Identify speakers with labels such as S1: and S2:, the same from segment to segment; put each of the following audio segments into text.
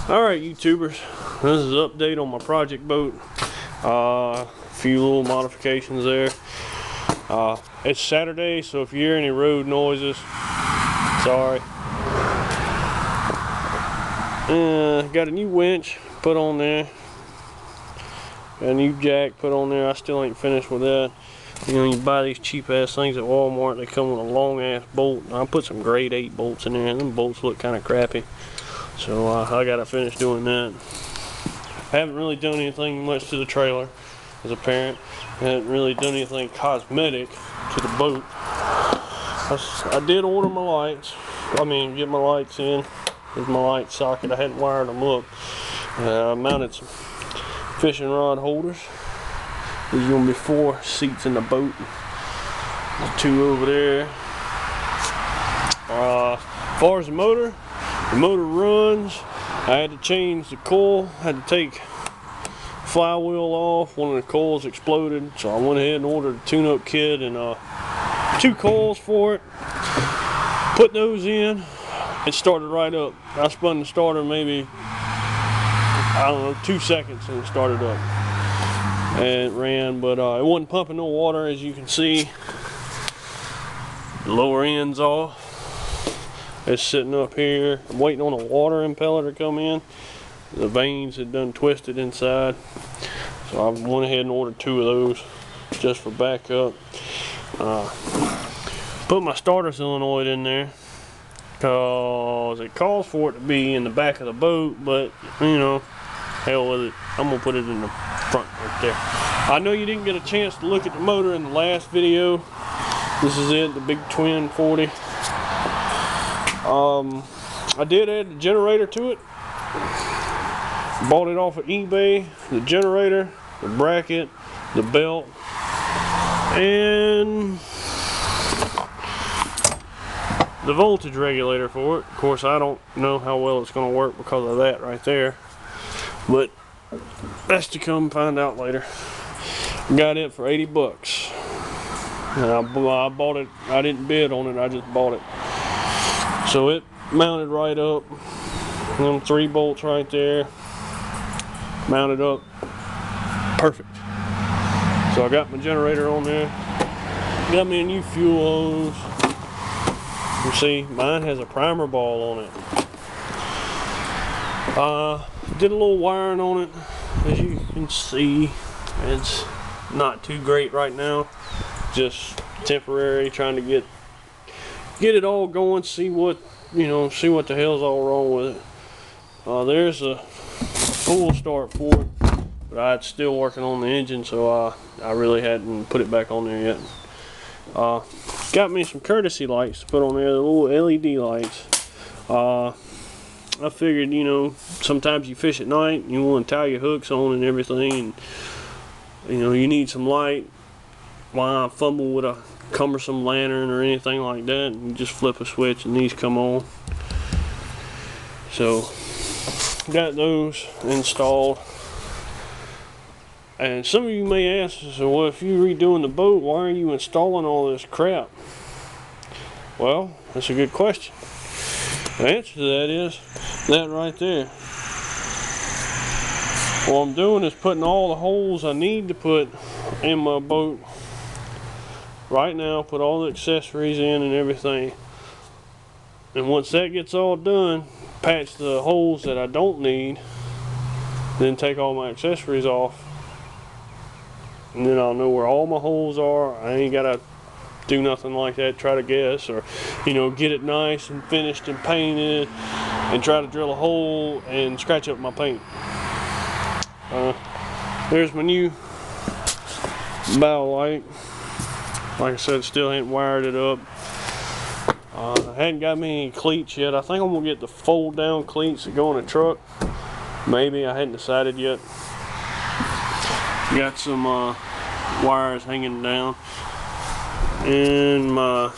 S1: Alright, YouTubers, this is an update on my project boat. A few little modifications there. It's Saturday, so if you hear any road noises, sorry. Got a new winch put on there. Got a new jack put on there. I still ain't finished with that. You know, you buy these cheap ass things at Walmart, they come with a long ass bolt. I put some grade 8 bolts in there, and them bolts look kind of crappy. So I gotta finish doing that. I haven't really done anything much to the trailer as a parent. I haven't really done anything cosmetic to the boat. I did order my lights. Get my lights in. Here's my light socket. I hadn't wired them up. I mounted some fishing rod holders. There's gonna be 4 seats in the boat. There's 2 over there. As far as the motor runs. I had to change the coil. Had to take flywheel off. One of the coils exploded, so I went ahead and ordered a tune-up kit and 2 coils for it. Put those in. It started right up. I spun the starter maybe, I don't know, 2 seconds and it started up. And it ran, but it wasn't pumping no water, as you can see. The lower end's off. It's sitting up here. I'm waiting on a water impeller to come in. The vanes had done twisted inside. So I went ahead and ordered 2 of those just for backup. Put my starter solenoid in there because it calls for it to be in the back of the boat, but you know, hell with it. I'm gonna put it in the front right there. I know you didn't get a chance to look at the motor in the last video. This is it, the big twin 40. I did add the generator to it. Bought it off of eBay. The generator, the bracket, the belt, and the voltage regulator for it. Of course, I don't know how well it's going to work because of that right there, but that's to come find out later. Got it for 80 bucks. And I bought it. I didn't bid on it. I just bought it. So it mounted right up. Them 3 bolts right there. Mounted up. Perfect. So I got my generator on there. Got me a new fuel hose. You see, mine has a primer ball on it. Did a little wiring on it. As you can see, it's not too great right now. Just temporary, trying to get it all going, see what the hell's all wrong with it. There's a full start for it, but I'm still working on the engine, so I really hadn't put it back on there yet. Got me some courtesy lights to put on there, the little LED lights. I figured, you know, sometimes you fish at night, you want to tie your hooks on and everything, and you know, you need some light. Why fumble with a cumbersome lantern or anything like that? And you just flip a switch and these come on. So got those installed. And some of you may ask, so well, if you're redoing the boat, why are you installing all this crap? Well, that's a good question. The answer to that is that right there. What I'm doing is putting all the holes I need to put in my boat right now, put all the accessories in and everything. And once that gets all done, patch the holes that I don't need, then take all my accessories off. And then I'll know where all my holes are. I ain't gotta do nothing like that, try to guess, or you know, get it nice and finished and painted and try to drill a hole and scratch up my paint. There's my new bow light. Like I said, still ain't wired it up. I hadn't got me any cleats yet. I think I'm gonna get the fold down cleats that go in the truck. Maybe, I hadn't decided yet. Got some wires hanging down. And my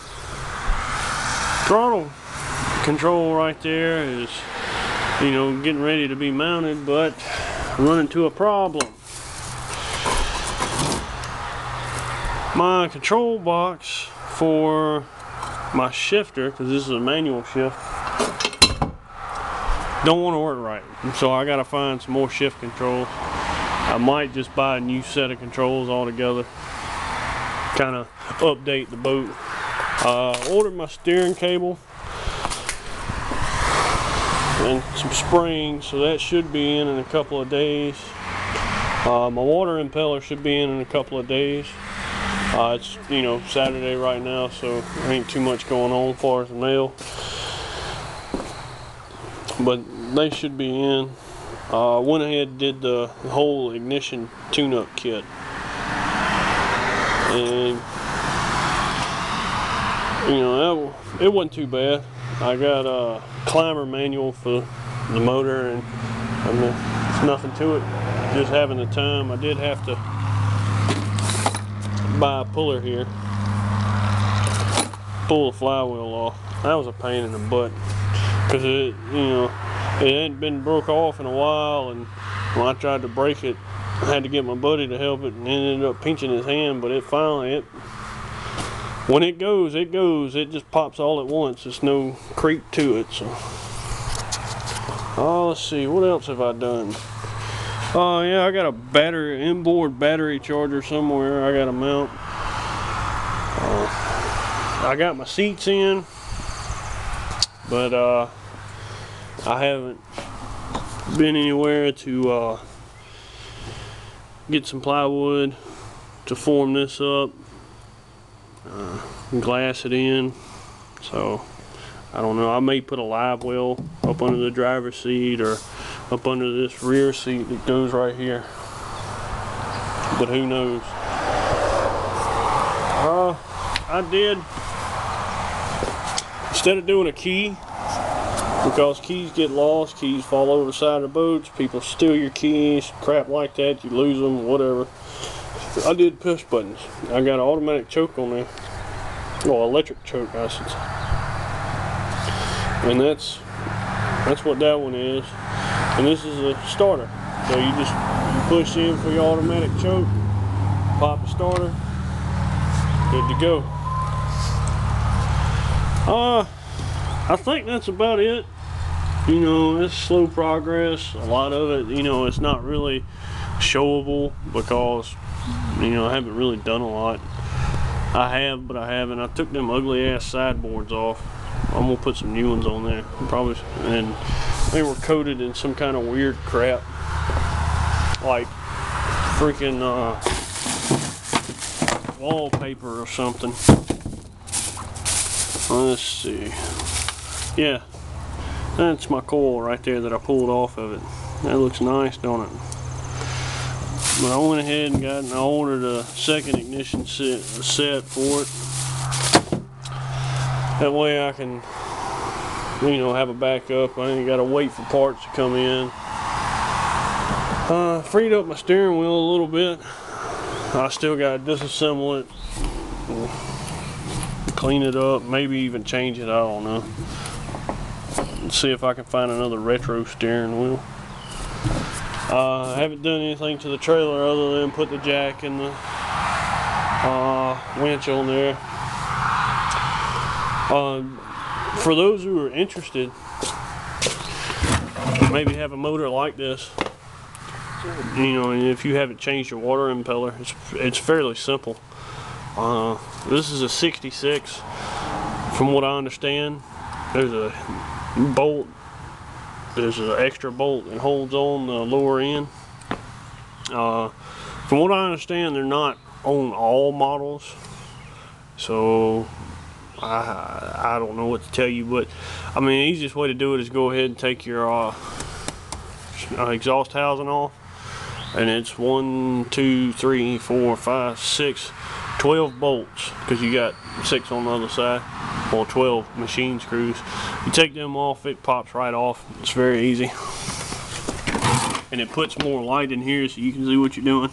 S1: throttle control right there is, you know, getting ready to be mounted, but I'm running into a problem. My control box for my shifter, because this is a manual shift, don't want to work right. So I gotta find some more shift controls. I might just buy a new set of controls altogether. Kind of update the boat. Ordered my steering cable and some springs, so that should be in a couple of days. My water impeller should be in a couple of days. It's, you know, Saturday right now, so there ain't too much going on as far as the mail. But they should be in. Went ahead and did the whole ignition tune-up kit. And, you know, it wasn't too bad. I got a climber manual for the motor, and I mean, it's nothing to it. Just having the time. I did have to buy a puller here, pull the flywheel off. That was a pain in the butt because it, you know, it hadn't been broke off in a while, and when I tried to break it, I had to get my buddy to help it, and it ended up pinching his hand. But it finally, when it goes, it goes. It just pops all at once. There's no creep to it. So, let's see, what else have I done? Yeah, I got a inboard battery charger somewhere I got to mount. I got my seats in, but I haven't been anywhere to get some plywood to form this up, and glass it in. So I don't know, I may put a live well up under the driver's seat or up under this rear seat that goes right here, but who knows. I did, instead of doing a key, because keys get lost, keys fall over the side of the boats, people steal your keys, crap like that, you lose them, whatever. I did push buttons. I got an automatic choke on there, well, electric choke I should say, and that's what that one is. And this is a starter, so you push in for your automatic choke, pop the starter, good to go. I think that's about it. You know, it's slow progress. A lot of it, you know, it's not really showable because, you know, I haven't really done a lot. I have, but I haven't. I took them ugly ass sideboards off. I'm gonna put some new ones on there, probably, and they were coated in some kind of weird crap, like freaking wallpaper or something. Let's see. Yeah, that's my coil right there that I pulled off of it. That looks nice, don't it? But I went ahead and I ordered a second ignition set for it. That way I can, you know, have a backup. I ain't got to wait for parts to come in. Freed up my steering wheel a little bit. I still got to disassemble it, clean it up, maybe even change it, I don't know. Let's see if I can find another retro steering wheel. I haven't done anything to the trailer other than put the jack and the winch on there. For those who are interested, maybe have a motor like this, you know, and if you haven't changed your water impeller, it's fairly simple. This is a 66, from what I understand. There's a bolt, there's an extra bolt that holds on the lower end. From what I understand, they're not on all models, so I don't know what to tell you, but I mean, the easiest way to do it is go ahead and take your exhaust housing off, and it's 1, 2, 3, 4, 5, 6, 12 bolts, because you got 6 on the other side, or 12 machine screws. You take them off, it pops right off. It's very easy, and it puts more light in here so you can see what you're doing.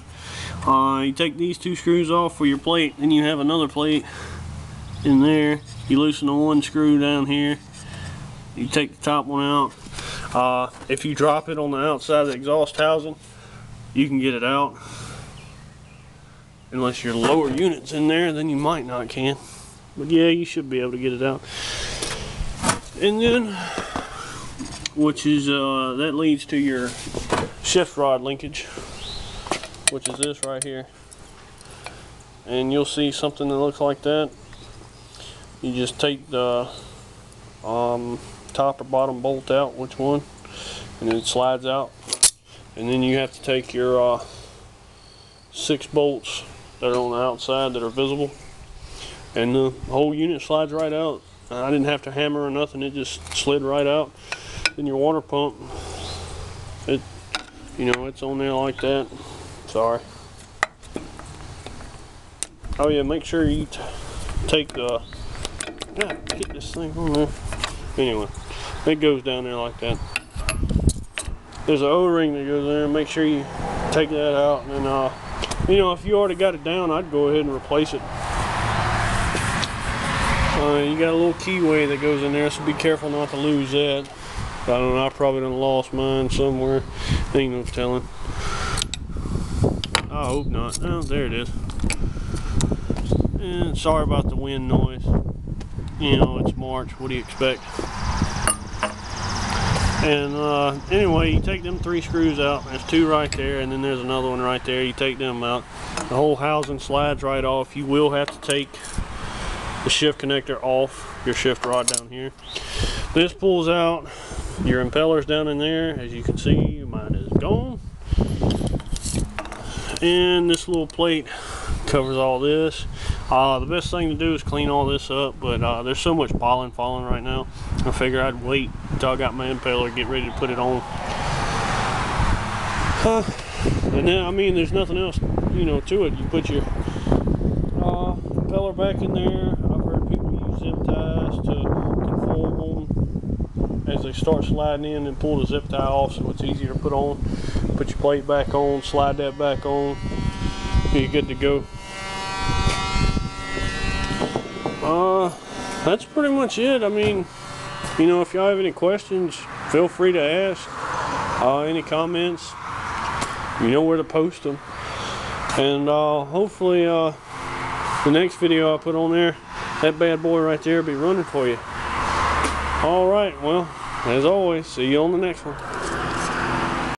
S1: You take these 2 screws off for your plate, then you have another plate in there. You loosen the one screw down here, you take the top one out. If you drop it on the outside of the exhaust housing, you can get it out. Unless your lower unit's in there, then you might not can. But yeah, you should be able to get it out. And then which is that leads to your shift rod linkage, which is this right here. And you'll see something that looks like that. You just take the top or bottom bolt out, which one, and it slides out. And then you have to take your 6 bolts that are on the outside that are visible, and the whole unit slides right out. I didn't have to hammer or nothing, it just slid right out. Then your water pump, it's on there like that. Sorry. Oh yeah, make sure you take the, get this thing on there. Anyway, it goes down there like that. There's an O-ring that goes there. Make sure you take that out, and then if you already got it down, I'd go ahead and replace it. You got a little keyway that goes in there, so be careful not to lose that. I don't know, I probably done lost mine somewhere. Ain't no telling. I hope not. Oh, there it is. And sorry about the wind noise. It's March. What do you expect? And anyway, you take them 3 screws out. There's 2 right there, and then there's another one right there. You take them out. The whole housing slides right off. You will have to take the shift connector off your shift rod down here. This pulls out. Your impeller's down in there. As you can see, mine is gone. And this little plate covers all this. The best thing to do is clean all this up, but there's so much pollen falling right now. I figure I'd wait until I got my impeller, get ready to put it on. And then, there's nothing else, to it. You put your impeller back in there. I've heard people use zip ties to conform them as they start sliding in, and pull the zip tie off so it's easier to put on. Put your plate back on, slide that back on, you're good to go. That's pretty much it. If y'all have any questions, feel free to ask. Any comments, you know where to post them. And hopefully the next video I put on there, that bad boy right there will be running for you. Alright, well, as always, see you on the next one.